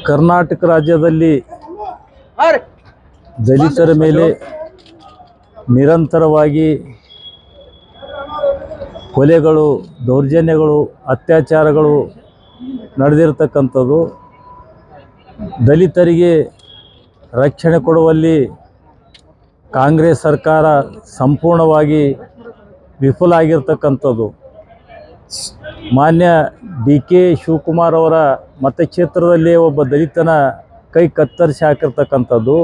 ಕರ್ನಾಟಕ ರಾಜ್ಯದಲ್ಲಿ ದಲಿತರ ಮೇಲೆ ನಿರಂತರವಾಗಿ ಕೊಲೆಗಳು, ದೌರ್ಜನ್ಯಗಳು, ಅತ್ಯಾಚಾರಗಳು ನಡೆದಿರತಕ್ಕಂಥದ್ದು. ದಲಿತರಿಗೆ ರಕ್ಷಣೆ ಕೊಡುವಲ್ಲಿ ಕಾಂಗ್ರೆಸ್ ಸರ್ಕಾರ ಸಂಪೂರ್ಣವಾಗಿ ವಿಫಲ ಆಗಿರ್ತಕ್ಕಂಥದ್ದು. ಮಾನ್ಯ DK ಶಿವಕುಮಾರ್ ಅವರ ಮತಕ್ಷೇತ್ರದಲ್ಲಿ ಒಬ್ಬ ದಲಿತನ ಕೈ ಕತ್ತರಿಸಿ ಹಾಕಿರ್ತಕ್ಕಂಥದ್ದು,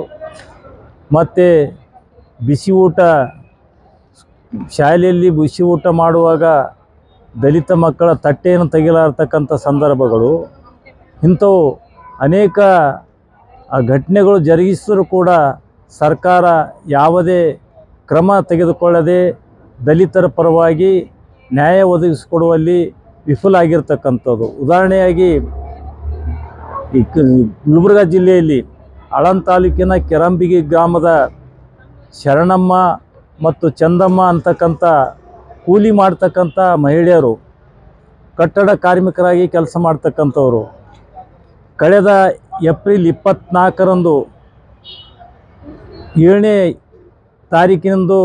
ಮತ್ತು ಬಿಸಿ ಊಟ ಶಾಲೆಯಲ್ಲಿ ಬಿಸಿ ಊಟ ಮಾಡುವಾಗ ದಲಿತ ಮಕ್ಕಳ ತಟ್ಟೆಯನ್ನು ತೆಗೆಲಾರ್ತಕ್ಕಂಥ ಸಂದರ್ಭಗಳು, ಇಂಥವು ಅನೇಕ ಘಟನೆಗಳು ಜರುಗಿಸಿದರೂ ಕೂಡ ಸರ್ಕಾರ ಯಾವುದೇ ಕ್ರಮ ತೆಗೆದುಕೊಳ್ಳದೆ ದಲಿತರ ಪರವಾಗಿ ನ್ಯಾಯ ಒದಗಿಸಿಕೊಡುವಲ್ಲಿ ವಿಫಲ ಆಗಿರ್ತಕ್ಕಂಥದ್ದು. ಉದಾಹರಣೆಯಾಗಿ ಈ ಗುಲ್ಬರ್ಗ ಜಿಲ್ಲೆಯಲ್ಲಿ ಆಳಂದ ತಾಲೂಕಿನ ಕೆರಂಬಿಗಿ ಗ್ರಾಮದ ಶರಣಮ್ಮ ಮತ್ತು ಚಂದಮ್ಮ ಅಂತಕ್ಕಂಥ ಕೂಲಿ ಮಾಡ್ತಕ್ಕಂಥ ಮಹಿಳೆಯರು, ಕಟ್ಟಡ ಕಾರ್ಮಿಕರಾಗಿ ಕೆಲಸ ಮಾಡ್ತಕ್ಕಂಥವರು, ಕಳೆದ ಏಪ್ರಿಲ್ 24ರಂದು 7ನೇ ತಾರೀಕಿನಂದು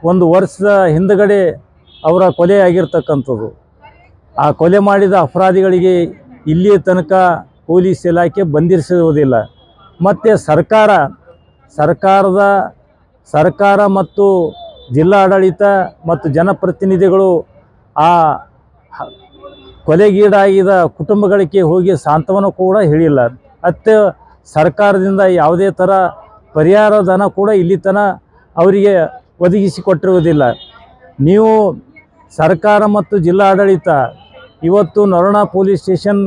ಒಂದು ವರ್ಷದ ಹಿಂದಗಡೆ ಅವರ ಕೊಲೆ ಆಗಿರ್ತಕ್ಕಂಥದ್ದು. ಆ ಕೊಲೆ ಮಾಡಿದ ಅಪರಾಧಿಗಳಿಗೆ ಇಲ್ಲಿಯ ತನಕ ಪೊಲೀಸ್ ಇಲಾಖೆ ಬಂಧಿಸುವುದಿಲ್ಲ. ಮತ್ತು ಸರ್ಕಾರ ಮತ್ತು ಜಿಲ್ಲಾಡಳಿತ ಮತ್ತು ಜನಪ್ರತಿನಿಧಿಗಳು ಆ ಕೊಲೆಗೀಡಾಗಿದ ಕುಟುಂಬಗಳಿಗೆ ಹೋಗಿ ಸಾಂತ್ವನ ಕೂಡ ಹೇಳಿಲ್ಲ. ಮತ್ತು ಸರ್ಕಾರದಿಂದ ಯಾವುದೇ ಥರ ಪರಿಹಾರ ಧನ ಕೂಡ ಇಲ್ಲಿ ತನಕ ಅವರಿಗೆ ಒದಗಿಸಿಕೊಟ್ಟಿರುವುದಿಲ್ಲ. ನೀವು ಸರ್ಕಾರ ಮತ್ತು ಜಿಲ್ಲಾಡಳಿತ ಇವತ್ತು ನರೋಣ ಪೊಲೀಸ್ ಸ್ಟೇಷನ್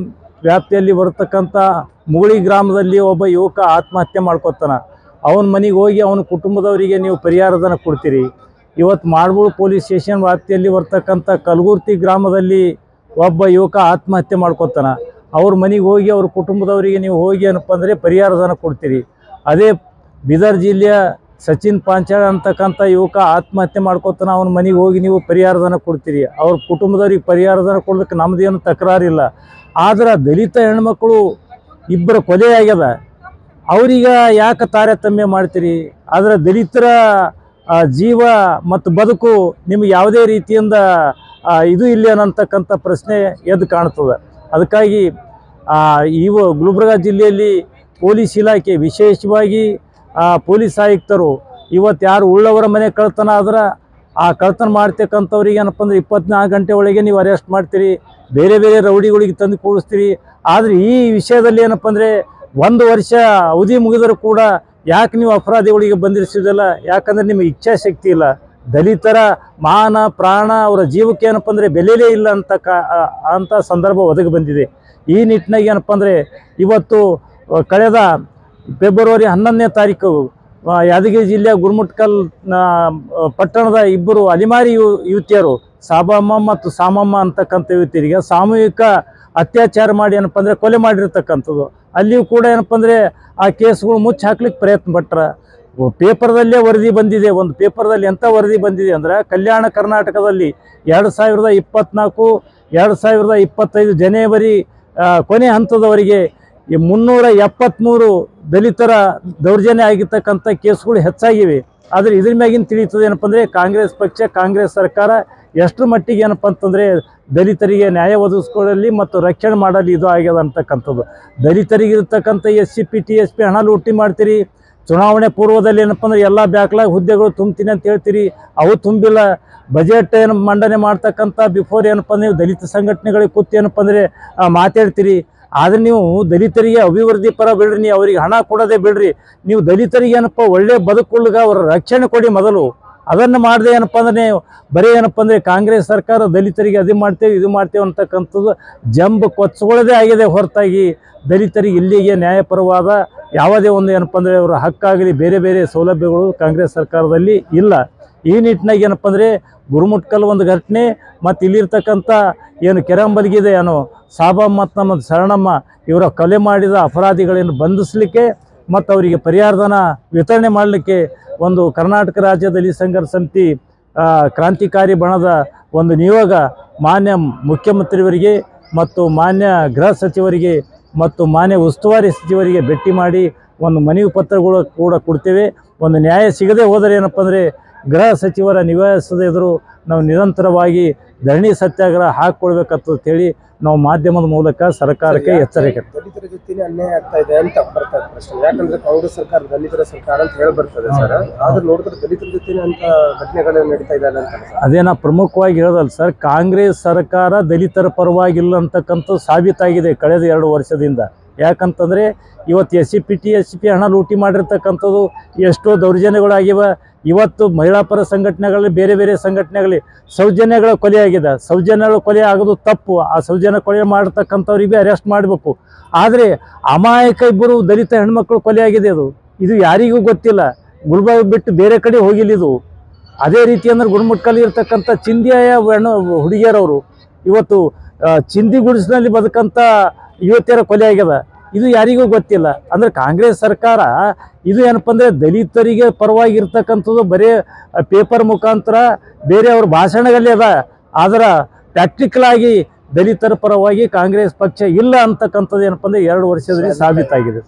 ವ್ಯಾಪ್ತಿಯಲ್ಲಿ ಬರತಕ್ಕಂಥ ಮುಗುಳಿ ಗ್ರಾಮದಲ್ಲಿ ಒಬ್ಬ ಯುವಕ ಆತ್ಮಹತ್ಯೆ ಮಾಡ್ಕೊತಾನೆ. ಅವನ ಮನೆಗೆ ಹೋಗಿ ಅವನ ಕುಟುಂಬದವರಿಗೆ ನೀವು ಪರಿಹಾರಧನ ಕೊಡ್ತೀರಿ. ಇವತ್ತು ಮಾಡಬೂಳು ಪೊಲೀಸ್ ಸ್ಟೇಷನ್ ವ್ಯಾಪ್ತಿಯಲ್ಲಿ ಬರ್ತಕ್ಕಂಥ ಕಲಗುರ್ತಿ ಗ್ರಾಮದಲ್ಲಿ ಒಬ್ಬ ಯುವಕ ಆತ್ಮಹತ್ಯೆ ಮಾಡ್ಕೊತಾನೆ. ಅವ್ರ ಮನೆಗೆ ಹೋಗಿ ಅವ್ರ ಕುಟುಂಬದವರಿಗೆ ನೀವು ಹೋಗಿ ಏನಪ್ಪ ಅಂದರೆ ಪರಿಹಾರಧನ ಕೊಡ್ತೀರಿ. ಅದೇ ಬೀದರ್ ಜಿಲ್ಲೆಯ ಸಚಿನ್ ಪಾಂಚಾಳ ಅಂತಕ್ಕಂಥ ಯುವಕ ಆತ್ಮಹತ್ಯೆ ಮಾಡ್ಕೊತಾನೆ. ಅವನ ಮನೆಗೆ ಹೋಗಿ ನೀವು ಪರಿಹಾರಧನ ಕೊಡ್ತೀರಿ. ಅವ್ರ ಕುಟುಂಬದವ್ರಿಗೆ ಪರಿಹಾರಧನ ಕೊಡೋದಕ್ಕೆ ನಮ್ಮದೇನು ತಕರಾರಿಲ್ಲ. ಆದ್ರೆ ದಲಿತ ಹೆಣ್ಮಕ್ಳು ಇಬ್ಬರ ಕೊಲೆ ಆಗ್ಯದ, ಅವ್ರಿಗೆ ಯಾಕೆ ತಾರತಮ್ಯ ಮಾಡ್ತೀರಿ? ಆದರೆ ದಲಿತರ ಜೀವ ಮತ್ತು ಬದುಕು ನಿಮಗೆ ಯಾವುದೇ ರೀತಿಯಿಂದ ಇದು ಇಲ್ಲ ಅನ್ನತಕ್ಕಂಥ ಪ್ರಶ್ನೆ ಎದ್ದು ಕಾಣ್ತದೆ. ಅದಕ್ಕಾಗಿ ಗುಲ್ಬರ್ಗ ಜಿಲ್ಲೆಯಲ್ಲಿ ಪೊಲೀಸ್ ಇಲಾಖೆ, ವಿಶೇಷವಾಗಿ ಪೊಲೀಸ್ ಆಯುಕ್ತರು ಇವತ್ತು ಯಾರು ಉಳ್ಳವರ ಮನೆ ಕಳ್ತನ ಆದ್ರೆ ಆ ಕಳ್ತನ ಮಾಡ್ತಕ್ಕಂಥವ್ರಿಗೆ ಏನಪ್ಪ ಅಂದರೆ 24 ಗಂಟೆ ಒಳಗೆ ನೀವು ಅರೆಸ್ಟ್ ಮಾಡ್ತೀರಿ, ಬೇರೆ ಬೇರೆ ರೌಡಿಗಳಿಗೆ ತಂದು ಕೂಡಿಸ್ತೀರಿ. ಆದರೆ ಈ ವಿಷಯದಲ್ಲಿ ಏನಪ್ಪ ಅಂದರೆ 1 ವರ್ಷ ಅವಧಿ ಮುಗಿದರೂ ಕೂಡ ಯಾಕೆ ನೀವು ಅಪರಾಧಿಗಳಿಗೆ ಬಂಧಿಸೋದಿಲ್ಲ? ಯಾಕಂದರೆ ನಿಮಗೆ ಇಚ್ಛಾಶಕ್ತಿ ಇಲ್ಲ. ದಲಿತರ ಮಾನ ಪ್ರಾಣ ಅವರ ಜೀವಕ್ಕೆ ಏನಪ್ಪ ಅಂದರೆ ಬೆಲೆಯೇ ಇಲ್ಲ ಅಂತ ಸಂದರ್ಭ ಒದಗಿ ಬಂದಿದೆ. ಈ ನಿಟ್ಟಿನಾಗ ಏನಪ್ಪ ಅಂದರೆ ಇವತ್ತು ಕಳೆದ ಫೆಬ್ರವರಿ 11ನೇ ತಾರೀಕು ಯಾದಗಿರಿ ಜಿಲ್ಲೆಯ ಗುರುಮುಟ್ಕಲ್ ಪಟ್ಟಣದ ಇಬ್ಬರು ಅಲಿಮಾರಿ ಯುವತಿಯರು ಸಾಬಮ್ಮ ಮತ್ತು ಸಾಮಮ್ಮ ಅಂತಕ್ಕಂಥ ಯುವತಿಯರಿಗೆ ಸಾಮೂಹಿಕ ಅತ್ಯಾಚಾರ ಮಾಡಿ ಏನಪ್ಪ ಅಂದರೆ ಕೊಲೆ ಮಾಡಿರ್ತಕ್ಕಂಥದ್ದು. ಅಲ್ಲಿಯೂ ಕೂಡ ಏನಪ್ಪ ಅಂದರೆ ಆ ಕೇಸ್ಗಳು ಮುಚ್ಚಿ ಹಾಕ್ಲಿಕ್ಕೆ ಪ್ರಯತ್ನ ಪಟ್ರೆ ಪೇಪರ್ದಲ್ಲೇ ವರದಿ ಬಂದಿದೆ. ಒಂದು ಪೇಪರ್ದಲ್ಲಿ ಎಂಥ ವರದಿ ಬಂದಿದೆ ಅಂದರೆ, ಕಲ್ಯಾಣ ಕರ್ನಾಟಕದಲ್ಲಿ 2024 2025 ಜನವರಿ ಕೊನೆ ಹಂತದವರೆಗೆ 373 ದಲಿತರ ದೌರ್ಜನ್ಯ ಆಗಿರ್ತಕ್ಕಂಥ ಕೇಸ್ಗಳು ಹೆಚ್ಚಾಗಿವೆ. ಆದರೆ ಇದ್ರ ಮ್ಯಾಗಿನ ತಿಳಿತದೆ ಏನಪ್ಪ ಅಂದರೆ ಕಾಂಗ್ರೆಸ್ ಪಕ್ಷ, ಕಾಂಗ್ರೆಸ್ ಸರ್ಕಾರ ಎಷ್ಟರ ಮಟ್ಟಿಗೆ ಏನಪ್ಪ ಅಂತಂದರೆ ದಲಿತರಿಗೆ ನ್ಯಾಯ ಒದಗಿಸ್ಕೊಳ್ಳಲಿ ಮತ್ತು ರಕ್ಷಣೆ ಮಾಡಲಿ ಇದು ಆಗ್ಯದ ಅಂತಕ್ಕಂಥದ್ದು. ದಲಿತರಿಗಿರ್ತಕ್ಕಂಥ SCP TSP ಹಣ ಲೂಟಿ ಮಾಡ್ತೀರಿ. ಚುನಾವಣೆ ಪೂರ್ವದಲ್ಲಿ ಏನಪ್ಪ ಅಂದರೆ ಎಲ್ಲ ಬ್ಯಾಕ್ಲಾಗ್ ಹುದ್ದೆಗಳು ತುಂಬ್ತೀನಿ ಅಂತ ಹೇಳ್ತೀರಿ, ಅವು ತುಂಬಿಲ್ಲ. ಬಜೆಟ್ ಏನು ಮಂಡನೆ ಮಾಡ್ತಕ್ಕಂಥ ಬಿಫೋರ್ ಏನಪ್ಪ ಅಂದರೆ ನೀವು ದಲಿತ ಸಂಘಟನೆಗಳಿಗೆ ಕೂತು ಏನಪ್ಪ ಅಂದರೆ ಮಾತಾಡ್ತೀರಿ. ಆದರೆ ನೀವು ದಲಿತರಿಗೆ ಅಭಿವೃದ್ಧಿ ಪರ ಬಿಡ್ರಿ, ನೀವು ಅವ್ರಿಗೆ ಹಣ ಕೊಡೋದೇ ಬಿಡ್ರಿ. ನೀವು ದಲಿತರಿಗೆ ಏನಪ್ಪ ಒಳ್ಳೆ ಬದುಕುಳ್ಗ ಅವರ ರಕ್ಷಣೆ ಕೊಡಿ ಮೊದಲು. ಅದನ್ನು ಮಾಡದೆ ಏನಪ್ಪ ಅಂದರೆ ಬರೀ ಏನಪ್ಪ ಅಂದರೆ ಕಾಂಗ್ರೆಸ್ ಸರ್ಕಾರ ದಲಿತರಿಗೆ ಅದು ಮಾಡ್ತೇವೆ ಇದು ಮಾಡ್ತೇವೆ ಅಂತಕ್ಕಂಥದ್ದು ಜಂಬ್ ಕೊಚ್ಕೊಳ್ಳೋದೇ ಆಗಿದೆ ಹೊರತಾಗಿ ದಲಿತರಿಗೆ ಇಲ್ಲಿಗೆ ನ್ಯಾಯಪರವಾದ ಯಾವುದೇ ಒಂದು ಏನಪ್ಪ ಅಂದರೆ ಅವರ ಹಕ್ಕಾಗಲಿ ಬೇರೆ ಬೇರೆ ಸೌಲಭ್ಯಗಳು ಕಾಂಗ್ರೆಸ್ ಸರ್ಕಾರದಲ್ಲಿ ಇಲ್ಲ. ಈ ನಿಟ್ಟಿನಾಗ ಏನಪ್ಪ ಅಂದರೆ ಗುರುಮುಟ್ಕಲ್ ಒಂದು ಘಟನೆ ಮತ್ತು ಇಲ್ಲಿರ್ತಕ್ಕಂಥ ಏನು ಕೆರಂಬಲ್ಗಿದೆ ಏನೋ ಸಾಬಮ್ಮ ಮತ್ತು ನಮ್ಮ ಶರಣಮ್ಮ ಇವರ ಕೊಲೆ ಮಾಡಿದ ಅಪರಾಧಿಗಳನ್ನು ಬಂಧಿಸಲಿಕ್ಕೆ ಮತ್ತು ಅವರಿಗೆ ಪರಿಹಾರಧನ ವಿತರಣೆ ಮಾಡಲಿಕ್ಕೆ ಒಂದು ಕರ್ನಾಟಕ ರಾಜ್ಯ ದಲಿತ ಸಂಘರ್ಷ ಸಮಿತಿ ಕ್ರಾಂತಿಕಾರಿ ಬಣದ ಒಂದು ನಿಯೋಗ ಮಾನ್ಯ ಮುಖ್ಯಮಂತ್ರಿಯವರಿಗೆ ಮತ್ತು ಮಾನ್ಯ ಗೃಹ ಸಚಿವರಿಗೆ ಮತ್ತು ಮಾನ್ಯ ಉಸ್ತುವಾರಿ ಸಚಿವರಿಗೆ ಭೇಟಿ ಮಾಡಿ ಒಂದು ಮನವಿ ಪತ್ರಗಳು ಕೂಡ ಕೊಡ್ತೇವೆ. ಒಂದು ನ್ಯಾಯ ಸಿಗದೆ ಹೋದರೆ ಏನಪ್ಪ ಅಂದರೆ ಗೃಹ ಸಚಿವರ ನಿವಾಸದ ಎದುರು ನಾವು ನಿರಂತರವಾಗಿ ಧರಣಿ ಸತ್ಯಾಗ್ರಹ ಹಾಕ್ಕೊಳ್ಬೇಕಂತ ಹೇಳಿ ನಾವು ಮಾಧ್ಯಮದ ಮೂಲಕ ಸರ್ಕಾರಕ್ಕೆ ಎಚ್ಚರಿಕೆ. ದಲಿತರ ಜೊತೆನೇ ಅನ್ಯಾಯ ಆಗ್ತಾ ಇದೆ ಅಂತ ಬರ್ತದೆ ಪ್ರಶ್ನೆ. ಯಾಕಂದ್ರೆ ಕಾಂಗ್ರೆಸ್ ಸರ್ಕಾರ ದಲಿತರ ಸರ್ಕಾರ ಅಂತ ಹೇಳಿ ಬರ್ತದೆ ಸರ್. ಆದ್ರೆ ನೋಡಿದ್ರೆ ದಲಿತರ ಜೊತೆನೇ ಅಂತ ಘಟನೆಗಳು ನಡೀತಾ ಇದ್ದಾರೆ ಅಂತ ಅದೇನಾ ಪ್ರಮುಖವಾಗಿ ಹೇಳೋದಲ್ಲ ಸರ್. ಕಾಂಗ್ರೆಸ್ ಸರ್ಕಾರ ದಲಿತರ ಪರವಾಗಿಲ್ಲ ಅಂತಕ್ಕಂಥ ಸಾಬೀತಾಗಿದೆ ಕಳೆದ 2 ವರ್ಷದಿಂದ. ಯಾಕಂತಂದರೆ ಇವತ್ತು SCPT ಹಣ ಲೂಟಿ ಮಾಡಿರ್ತಕ್ಕಂಥದ್ದು ಎಷ್ಟೋ ದೌರ್ಜನ್ಯಗಳಾಗಿವೆ. ಇವತ್ತು ಮಹಿಳಾ ಪರ ಸಂಘಟನೆಗಳಲ್ಲಿ ಬೇರೆ ಬೇರೆ ಸಂಘಟನೆಗಳಲ್ಲಿ ಸೌಜನ್ಯಗಳ ಕೊಲೆ ಆಗಿದೆ. ಸೌಜನ್ಯಗಳ ಕೊಲೆ ಆಗೋದು ತಪ್ಪು. ಆ ಸೌಜನ್ಯ ಕೊಲೆ ಮಾಡ್ತಕ್ಕಂಥವ್ರಿಗೆ ಅರೆಸ್ಟ್ ಮಾಡಬೇಕು. ಆದರೆ ಅಮಾಯಕ ಇಬ್ಬರು ದಲಿತ ಹೆಣ್ಮಕ್ಳು ಕೊಲೆ ಆಗಿದೆ. ಇದು ಯಾರಿಗೂ ಗೊತ್ತಿಲ್ಲ. ಗುಲ್ಬರ್ಗ ಬಿಟ್ಟು ಬೇರೆ ಕಡೆ ಹೋಗಿಲ್ಲ ಇದು. ಅದೇ ರೀತಿ ಅಂದ್ರೆ ಗುಣಮಟ್ಟಲ್ಲಿ ಇರ್ತಕ್ಕಂಥ ಚಿಂದಿಯ ಹುಡುಗಿಯರವರು ಇವತ್ತು ಚಿಂದಿ ಗುಡಿಸಿನಲ್ಲಿ ಬದುಕಂಥ ಯುವತಿಯರ ಕೊಲೆ ಆಗ್ಯದ. ಇದು ಯಾರಿಗೂ ಗೊತ್ತಿಲ್ಲ. ಅಂದರೆ ಕಾಂಗ್ರೆಸ್ ಸರ್ಕಾರ ಇದು ಏನಪ್ಪ ಅಂದರೆ ದಲಿತರಿಗೆ ಪರವಾಗಿ ಇರ್ತಕ್ಕಂಥದ್ದು ಬರೀ ಪೇಪರ್ ಮುಖಾಂತರ ಬೇರೆ ಅವ್ರ ಭಾಷಣಗಳಲ್ಲಿ ಅದ. ಆದ್ರೆ ಪ್ರಾಕ್ಟಿಕಲ್ ಆಗಿ ದಲಿತರ ಪರವಾಗಿ ಕಾಂಗ್ರೆಸ್ ಪಕ್ಷ ಇಲ್ಲ ಅಂತಕ್ಕಂಥದ್ದು ಏನಪ್ಪ ಅಂದರೆ 2 ವರ್ಷದಲ್ಲಿ ಸಾಬೀತಾಗಿದೆ.